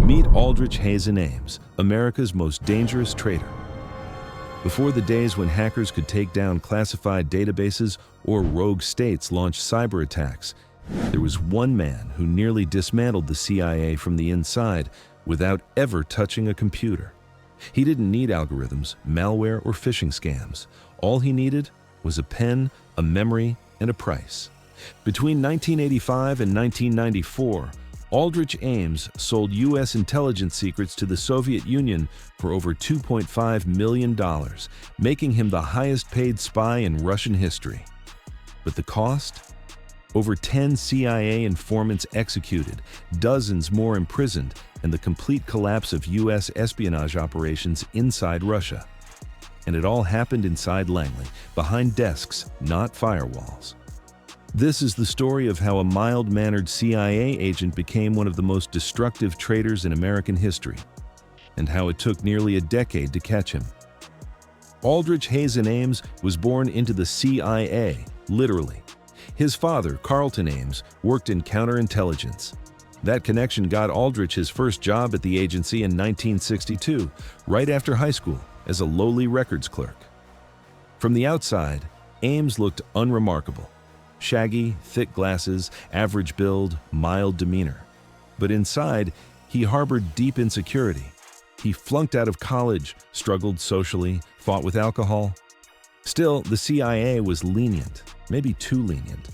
Meet Aldrich Hazen Ames, America's most dangerous traitor. Before the days when hackers could take down classified databases or rogue states launch cyber attacks, there was one man who nearly dismantled the CIA from the inside without ever touching a computer. He didn't need algorithms, malware, or phishing scams. All he needed was a pen, a memory, and a price. Between 1985 and 1994, Aldrich Ames sold U.S. intelligence secrets to the Soviet Union for over $2.5 million, making him the highest-paid spy in Russian history. But the cost? Over 10 CIA informants executed, dozens more imprisoned, and the complete collapse of U.S. espionage operations inside Russia. And it all happened inside Langley, behind desks, not firewalls. This is the story of how a mild-mannered CIA agent became one of the most destructive traitors in American history, and how it took nearly a decade to catch him. Aldrich Hazen Ames was born into the CIA, literally. His father, Carlton Ames, worked in counterintelligence. That connection got Aldrich his first job at the agency in 1962, right after high school, as a lowly records clerk. From the outside, Ames looked unremarkable. Shaggy, thick glasses, average build, mild demeanor. But inside, he harbored deep insecurity. He flunked out of college, struggled socially, fought with alcohol. Still, the CIA was lenient, maybe too lenient.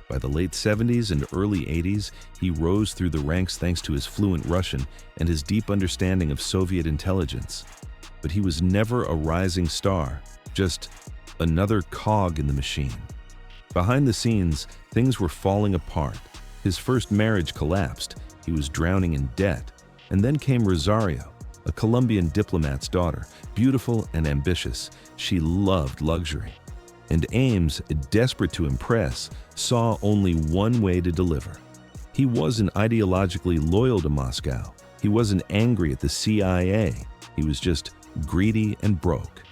By the late 70s and early 80s, he rose through the ranks thanks to his fluent Russian and his deep understanding of Soviet intelligence. But he was never a rising star, just another cog in the machine. Behind the scenes, things were falling apart. His first marriage collapsed, he was drowning in debt. And then came Rosario, a Colombian diplomat's daughter, beautiful and ambitious. She loved luxury. And Ames, desperate to impress, saw only one way to deliver. He wasn't ideologically loyal to Moscow. He wasn't angry at the CIA. He was just greedy and broke.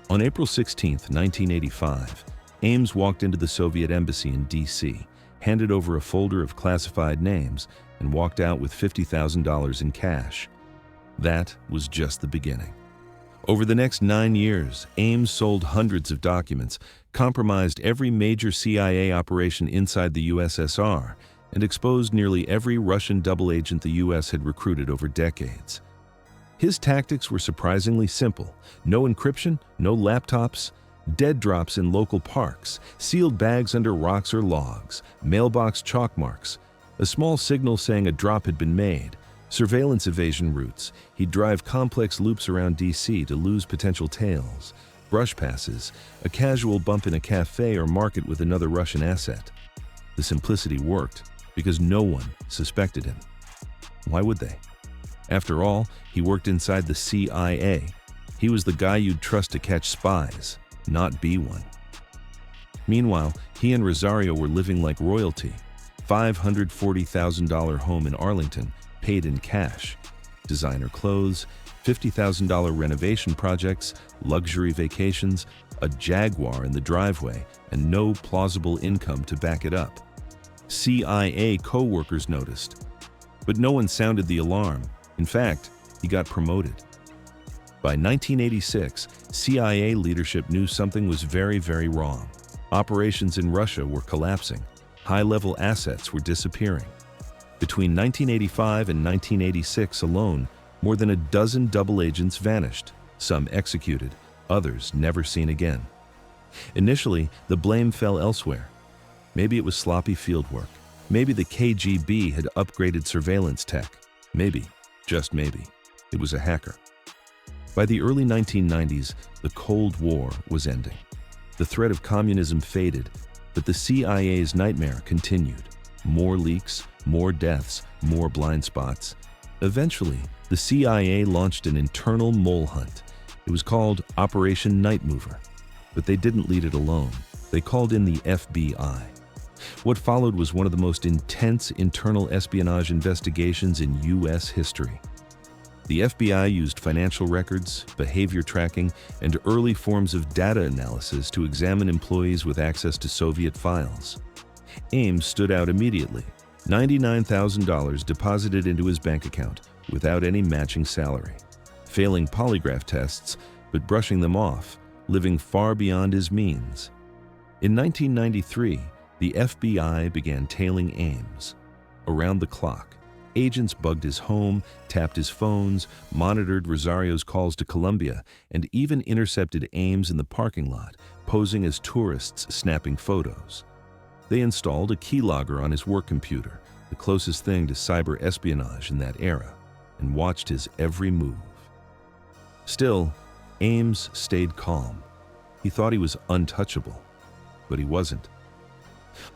On April 16, 1985, Ames walked into the Soviet embassy in D.C., handed over a folder of classified names, and walked out with $50,000 in cash. That was just the beginning. Over the next 9 years, Ames sold hundreds of documents, compromised every major CIA operation inside the USSR, and exposed nearly every Russian double agent the U.S. had recruited over decades. His tactics were surprisingly simple. No encryption, no laptops, dead drops in local parks, sealed bags under rocks or logs, mailbox chalk marks, a small signal saying a drop had been made, surveillance evasion routes. He'd drive complex loops around D.C. to lose potential tails, brush passes, a casual bump in a cafe or market with another Russian asset. The simplicity worked because no one suspected him. Why would they? After all, he worked inside the CIA. He was the guy you'd trust to catch spies, not be one. Meanwhile, he and Rosario were living like royalty. $540,000 home in Arlington, paid in cash. Designer clothes, $50,000 renovation projects, luxury vacations, a Jaguar in the driveway, and no plausible income to back it up. CIA co-workers noticed, but no one sounded the alarm. In fact, he got promoted. By 1986, CIA leadership knew something was very, very wrong. Operations in Russia were collapsing. High-level assets were disappearing. Between 1985 and 1986 alone, more than a dozen double agents vanished, some executed, others never seen again. Initially, the blame fell elsewhere. Maybe it was sloppy fieldwork. Maybe the KGB had upgraded surveillance tech. Maybe, just maybe, it was a hacker. By the early 1990s, the Cold War was ending. The threat of communism faded, but the CIA's nightmare continued. More leaks, more deaths, more blind spots. Eventually, the CIA launched an internal mole hunt. It was called Operation Night Mover. But they didn't lead it alone. They called in the FBI. What followed was one of the most intense internal espionage investigations in U.S. history. The FBI used financial records, behavior tracking, and early forms of data analysis to examine employees with access to Soviet files. Ames stood out immediately. $99,000 deposited into his bank account, without any matching salary, failing polygraph tests but brushing them off, living far beyond his means. In 1993, the FBI began tailing Ames. Around the clock, agents bugged his home, tapped his phones, monitored Rosario's calls to Colombia, and even intercepted Ames in the parking lot, posing as tourists snapping photos. They installed a keylogger on his work computer, the closest thing to cyber espionage in that era, and watched his every move. Still, Ames stayed calm. He thought he was untouchable, but he wasn't.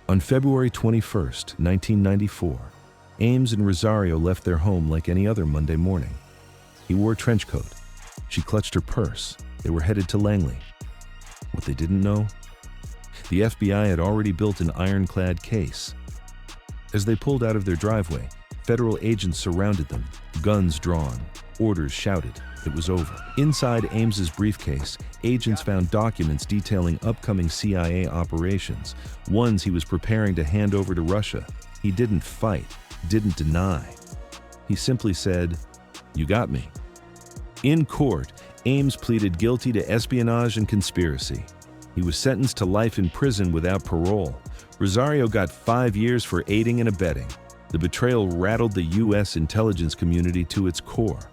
On February 21, 1994, Ames and Rosario left their home like any other Monday morning. He wore a trench coat. She clutched her purse. They were headed to Langley. What they didn't know? The FBI had already built an ironclad case. As they pulled out of their driveway, federal agents surrounded them, guns drawn, orders shouted. It was over. Inside Ames's briefcase, agents found documents detailing upcoming CIA operations, ones he was preparing to hand over to Russia. He didn't fight, didn't deny. He simply said, "You got me." In court, Ames pleaded guilty to espionage and conspiracy. He was sentenced to life in prison without parole. Rosario got 5 years for aiding and abetting. The betrayal rattled the U.S. intelligence community to its core.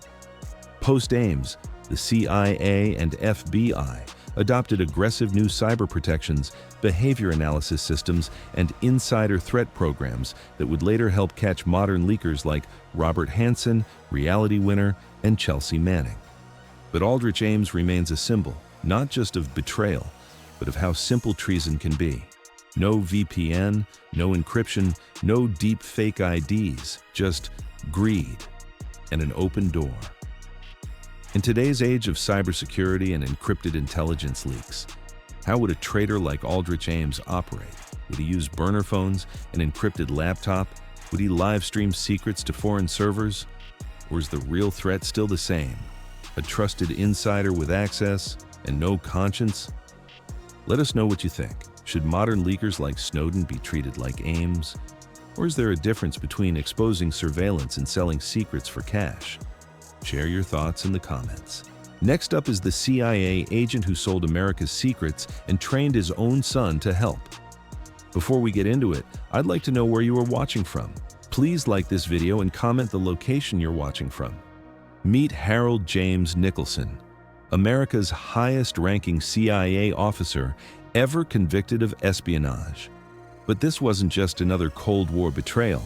Post-Ames, the CIA and FBI adopted aggressive new cyber protections, behavior analysis systems, and insider threat programs that would later help catch modern leakers like Robert Hansen, Reality Winner, and Chelsea Manning. But Aldrich Ames remains a symbol, not just of betrayal, but of how simple treason can be. No VPN, no encryption, no deep fake IDs, just greed and an open door. In today's age of cybersecurity and encrypted intelligence leaks, how would a traitor like Aldrich Ames operate? Would he use burner phones, an encrypted laptop? Would he live stream secrets to foreign servers? Or is the real threat still the same? A trusted insider with access and no conscience? Let us know what you think. Should modern leakers like Snowden be treated like Ames? Or is there a difference between exposing surveillance and selling secrets for cash? Share your thoughts in the comments. Next up is the CIA agent who sold America's secrets and trained his own son to help. Before we get into it, I'd like to know where you are watching from. Please like this video and comment the location you're watching from. Meet Harold James Nicholson, America's highest-ranking CIA officer ever convicted of espionage. But this wasn't just another Cold War betrayal.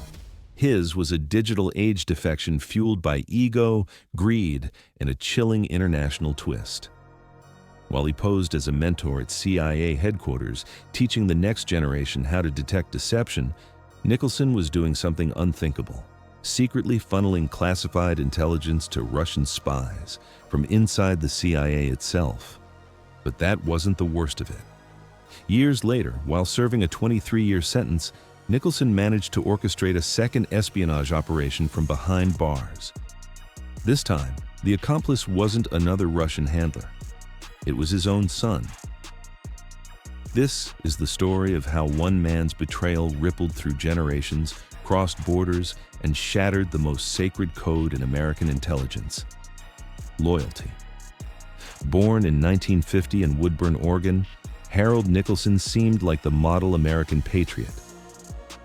His was a digital age defection fueled by ego, greed, and a chilling international twist. While he posed as a mentor at CIA headquarters, teaching the next generation how to detect deception, Nicholson was doing something unthinkable, secretly funneling classified intelligence to Russian spies from inside the CIA itself. But that wasn't the worst of it. Years later, while serving a 23-year sentence, Nicholson managed to orchestrate a second espionage operation from behind bars. This time, the accomplice wasn't another Russian handler. It was his own son. This is the story of how one man's betrayal rippled through generations, crossed borders, and shattered the most sacred code in American intelligence: loyalty. Born in 1950 in Woodburn, Oregon, Harold Nicholson seemed like the model American patriot.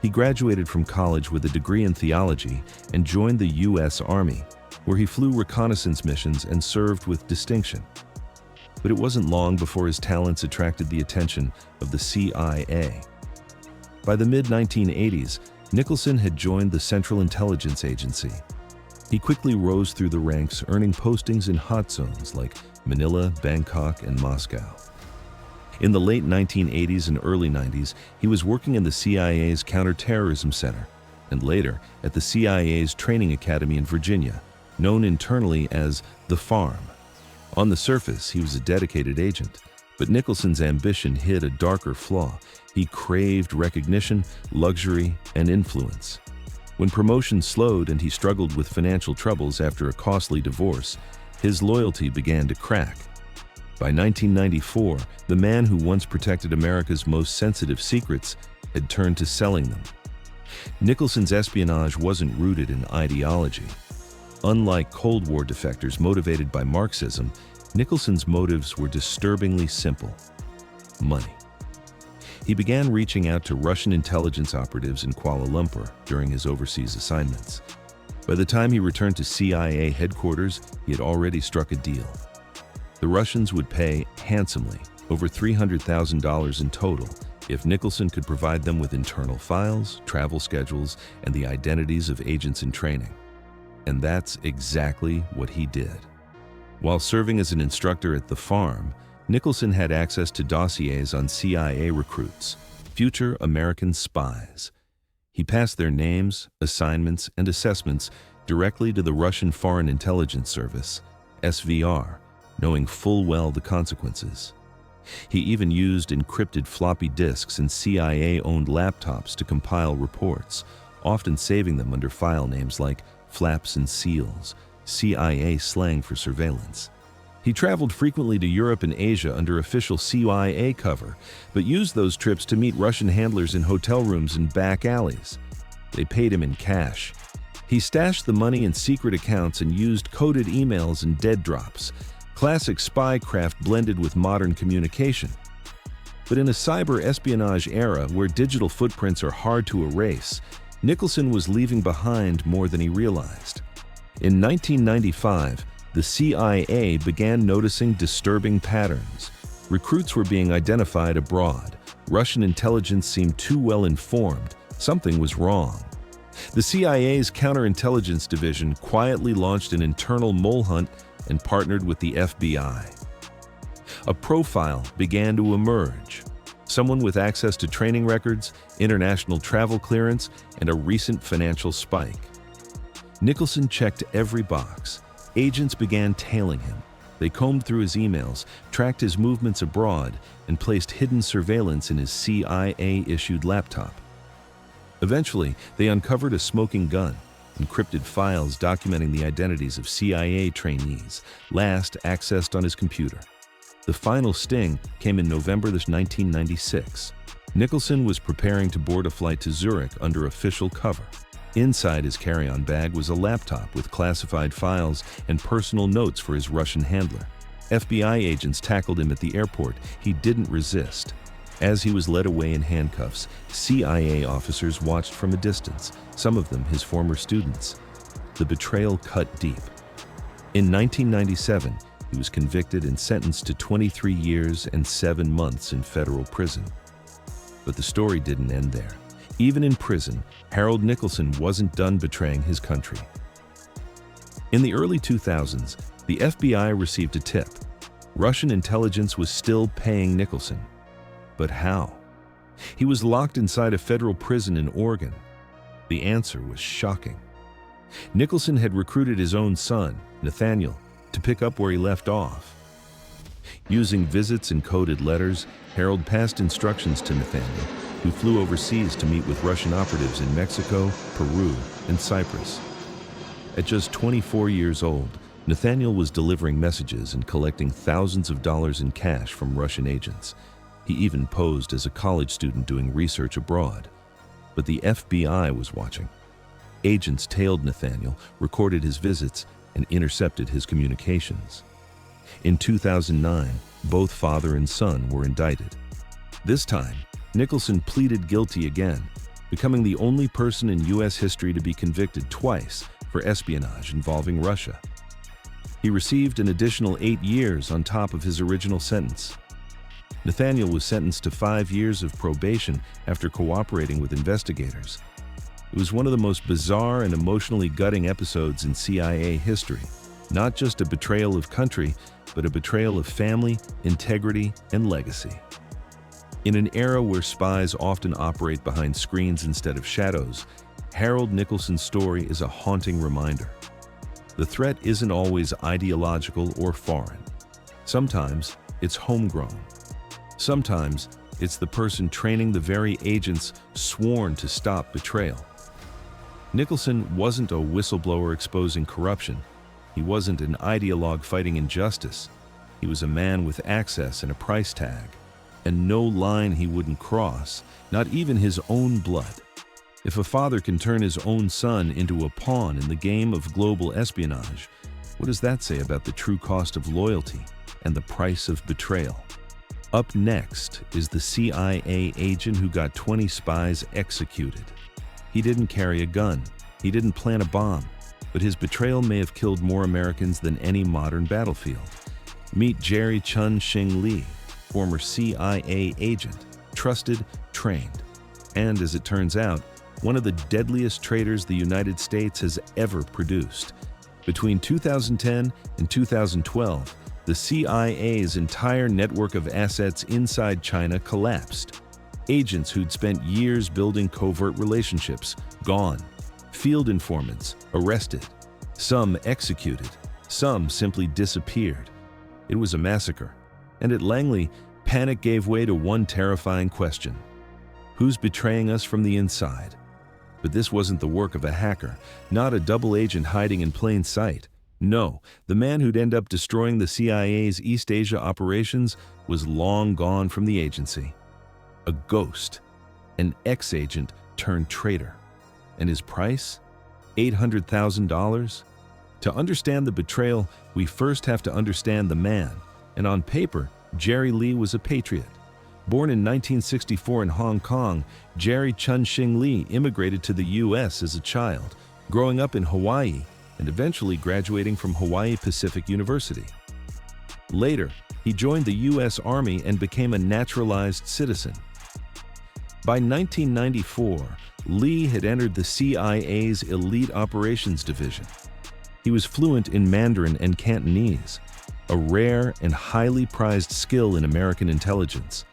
He graduated from college with a degree in theology and joined the U.S. Army, where he flew reconnaissance missions and served with distinction. But it wasn't long before his talents attracted the attention of the CIA. By the mid-1980s, Nicholson had joined the Central Intelligence Agency. He quickly rose through the ranks, earning postings in hot zones like Manila, Bangkok, and Moscow. In the late 1980s and early 90s, he was working in the CIA's Counterterrorism Center, and later at the CIA's Training Academy in Virginia, known internally as the Farm. On the surface, he was a dedicated agent, but Nicholson's ambition hid a darker flaw. He craved recognition, luxury, and influence. When promotion slowed and he struggled with financial troubles after a costly divorce, his loyalty began to crack. By 1994, the man who once protected America's most sensitive secrets had turned to selling them. Nicholson's espionage wasn't rooted in ideology. Unlike Cold War defectors motivated by Marxism, Nicholson's motives were disturbingly simple: money. He began reaching out to Russian intelligence operatives in Kuala Lumpur during his overseas assignments. By the time he returned to CIA headquarters, he had already struck a deal. The Russians would pay handsomely, over $300,000 in total, if Nicholson could provide them with internal files, travel schedules, and the identities of agents in training. And that's exactly what he did. While serving as an instructor at the farm, Nicholson had access to dossiers on CIA recruits, future American spies. He passed their names, assignments, and assessments directly to the Russian Foreign Intelligence Service, SVR, knowing full well the consequences. He even used encrypted floppy disks and CIA-owned laptops to compile reports, often saving them under file names like Flaps and Seals, CIA slang for surveillance. He traveled frequently to Europe and Asia under official CIA cover, but used those trips to meet Russian handlers in hotel rooms and back alleys. They paid him in cash. He stashed the money in secret accounts and used coded emails and dead drops, classic spycraft blended with modern communication. But in a cyber espionage era where digital footprints are hard to erase, Nicholson was leaving behind more than he realized. In 1995, the CIA began noticing disturbing patterns. Recruits were being identified abroad. Russian intelligence seemed too well informed. Something was wrong. The CIA's counterintelligence division quietly launched an internal mole hunt and partnered with the FBI. A profile began to emerge. Someone with access to training records, international travel clearance, and a recent financial spike. Nicholson checked every box. Agents began tailing him. They combed through his emails, tracked his movements abroad, and placed hidden surveillance in his CIA-issued laptop. Eventually, they uncovered a smoking gun, encrypted files documenting the identities of CIA trainees, last accessed on his computer. The final sting came in November 1996. Nicholson was preparing to board a flight to Zurich under official cover. Inside his carry-on bag was a laptop with classified files and personal notes for his Russian handler. FBI agents tackled him at the airport. He didn't resist. As he was led away in handcuffs, CIA officers watched from a distance, some of them his former students. The betrayal cut deep. In 1997, he was convicted and sentenced to 23 years and 7 months in federal prison. But the story didn't end there. Even in prison, Harold Nicholson wasn't done betraying his country. In the early 2000s, the FBI received a tip. Russian intelligence was still paying Nicholson. But how? He was locked inside a federal prison in Oregon. The answer was shocking. Nicholson had recruited his own son, Nathaniel, to pick up where he left off. Using visits and coded letters, Harold passed instructions to Nathaniel, who flew overseas to meet with Russian operatives in Mexico, Peru, and Cyprus. At just 24 years old, Nathaniel was delivering messages and collecting thousands of dollars in cash from Russian agents. He even posed as a college student doing research abroad. But the FBI was watching. Agents tailed Nathaniel, recorded his visits, and intercepted his communications. In 2009, both father and son were indicted. This time, Nicholson pleaded guilty again, becoming the only person in U.S. history to be convicted twice for espionage involving Russia. He received an additional 8 years on top of his original sentence. Nathaniel was sentenced to 5 years of probation after cooperating with investigators. It was one of the most bizarre and emotionally gutting episodes in CIA history. Not just a betrayal of country, but a betrayal of family, integrity, and legacy. In an era where spies often operate behind screens instead of shadows, Harold Nicholson's story is a haunting reminder. The threat isn't always ideological or foreign. Sometimes it's homegrown. Sometimes it's the person training the very agents sworn to stop betrayal. Nicholson wasn't a whistleblower exposing corruption. He wasn't an ideologue fighting injustice. He was a man with access and a price tag. And no line he wouldn't cross, not even his own blood. If a father can turn his own son into a pawn in the game of global espionage, what does that say about the true cost of loyalty and the price of betrayal? Up next is the CIA agent who got 20 spies executed. He didn't carry a gun, he didn't plant a bomb, but his betrayal may have killed more Americans than any modern battlefield. Meet Jerry Chun-Shing Lee, former CIA agent, trusted, trained, and as it turns out, one of the deadliest traitors the United States has ever produced. Between 2010 and 2012, the CIA's entire network of assets inside China collapsed. Agents who'd spent years building covert relationships, gone. Field informants, arrested. Some executed. Some simply disappeared. It was a massacre. And at Langley, panic gave way to one terrifying question. Who's betraying us from the inside? But this wasn't the work of a hacker, not a double agent hiding in plain sight. No, the man who'd end up destroying the CIA's East Asia operations was long gone from the agency. A ghost, an ex-agent turned traitor. And his price? $800,000? To understand the betrayal, we first have to understand the man. And on paper, Jerry Lee was a patriot. Born in 1964 in Hong Kong, Jerry Chun-Shing Lee immigrated to the U.S. as a child, growing up in Hawaii and eventually graduating from Hawaii Pacific University. Later, he joined the U.S. Army and became a naturalized citizen. By 1994, Lee had entered the CIA's Elite Operations Division. He was fluent in Mandarin and Cantonese, a rare and highly prized skill in American intelligence.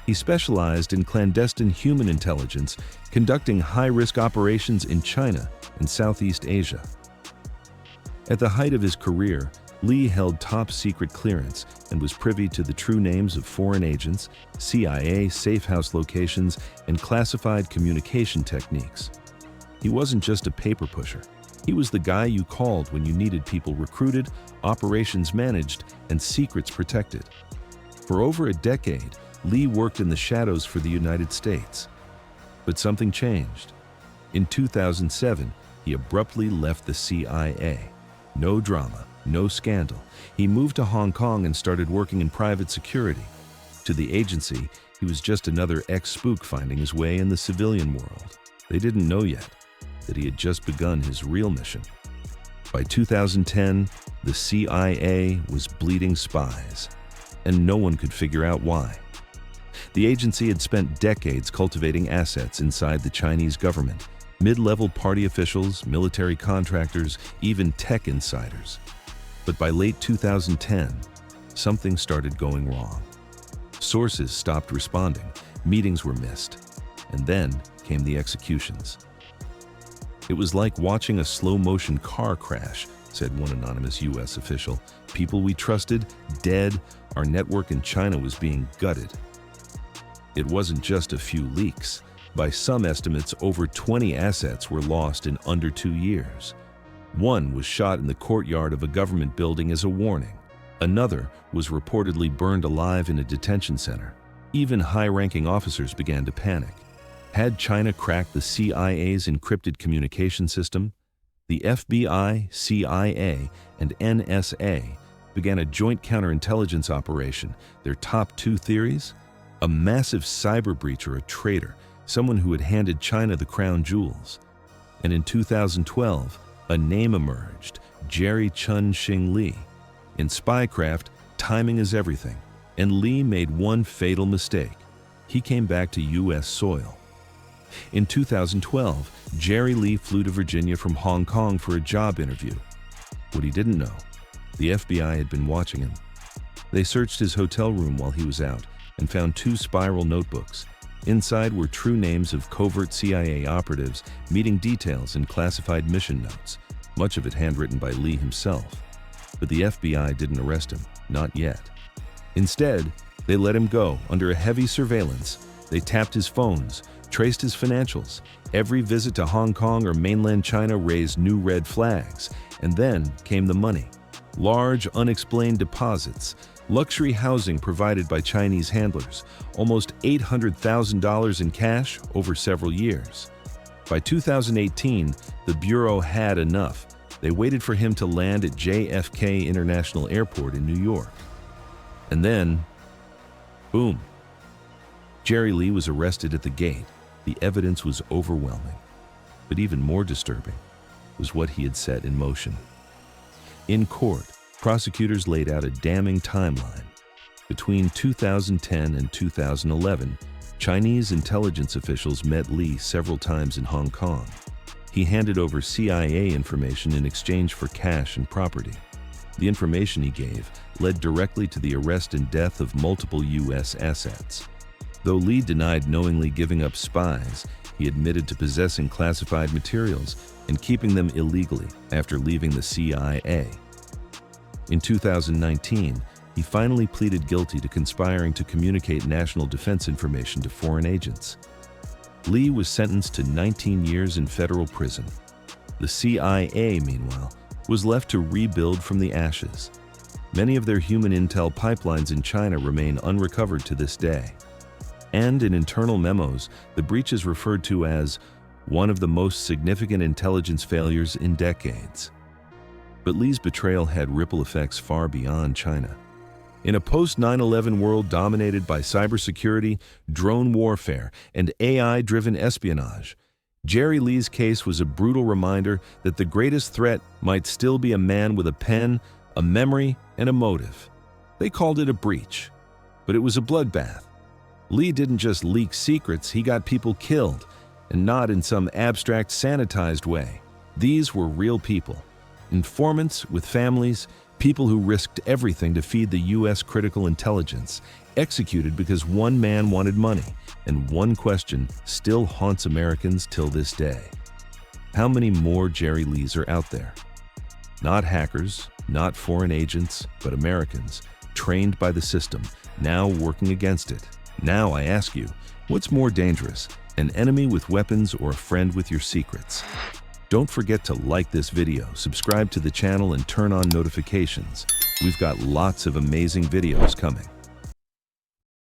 He specialized in clandestine human intelligence, conducting high-risk operations in China and Southeast Asia. At the height of his career, Lee held top-secret clearance and was privy to the true names of foreign agents, CIA safe-house locations, and classified communication techniques. He wasn't just a paper pusher. He was the guy you called when you needed people recruited, operations managed, and secrets protected. For over a decade, Lee worked in the shadows for the United States. But something changed. In 2007, he abruptly left the CIA. No drama, no scandal. He moved to Hong Kong and started working in private security. To the agency, he was just another ex-spook finding his way in the civilian world. They didn't know yet that he had just begun his real mission. By 2010, the CIA was bleeding spies, and no one could figure out why. The agency had spent decades cultivating assets inside the Chinese government, mid-level party officials, military contractors, even tech insiders. But by late 2010, something started going wrong. Sources stopped responding, meetings were missed, and then came the executions. It was like watching a slow-motion car crash, said one anonymous U.S. official. People we trusted, dead, our network in China was being gutted. It wasn't just a few leaks. By some estimates, over 20 assets were lost in under 2 years. One was shot in the courtyard of a government building as a warning. Another was reportedly burned alive in a detention center. Even high-ranking officers began to panic. Had China cracked the CIA's encrypted communication system? The FBI, CIA, and NSA began a joint counterintelligence operation. Their top 2 theories? A massive cyber breach or a traitor, someone who had handed China the crown jewels. And in 2012, a name emerged, Jerry Chun-Shing Lee. In spycraft, timing is everything, and Lee made one fatal mistake. He came back to U.S. soil. In 2012, Jerry Lee flew to Virginia from Hong Kong for a job interview. What he didn't know, the FBI had been watching him. They searched his hotel room while he was out and found 2 spiral notebooks. Inside were true names of covert CIA operatives, meeting details and classified mission notes, much of it handwritten by Lee himself. But the FBI didn't arrest him, not yet. Instead, they let him go under a heavy surveillance. They tapped his phones, traced his financials. Every visit to Hong Kong or mainland China raised new red flags. And then came the money. Large, unexplained deposits, luxury housing provided by Chinese handlers, almost $800,000 in cash over several years. By 2018, the Bureau had enough. They waited for him to land at JFK International Airport in New York. And then, boom. Jerry Lee was arrested at the gate. The evidence was overwhelming. But even more disturbing was what he had set in motion. In court, prosecutors laid out a damning timeline. Between 2010 and 2011, Chinese intelligence officials met Lee several times in Hong Kong. He handed over CIA information in exchange for cash and property. The information he gave led directly to the arrest and death of multiple U.S. assets. Though Lee denied knowingly giving up spies, he admitted to possessing classified materials and keeping them illegally after leaving the CIA. In 2019, he finally pleaded guilty to conspiring to communicate national defense information to foreign agents. Lee was sentenced to 19 years in federal prison. The CIA, meanwhile, was left to rebuild from the ashes. Many of their human intel pipelines in China remain unrecovered to this day. And in internal memos, the breach is referred to as one of the most significant intelligence failures in decades. But Lee's betrayal had ripple effects far beyond China. In a post-9/11 world dominated by cybersecurity, drone warfare, and AI-driven espionage, Jerry Lee's case was a brutal reminder that the greatest threat might still be a man with a pen, a memory, and a motive. They called it a breach, but it was a bloodbath. Lee didn't just leak secrets, he got people killed, and not in some abstract, sanitized way. These were real people, informants with families, people who risked everything to feed the U.S. critical intelligence, executed because one man wanted money, and one question still haunts Americans till this day. How many more Jerry Lees are out there? Not hackers, not foreign agents, but Americans, trained by the system, now working against it. Now I ask you, what's more dangerous, an enemy with weapons or a friend with your secrets? Don't forget to like this video, subscribe to the channel, and turn on notifications. We've got lots of amazing videos coming.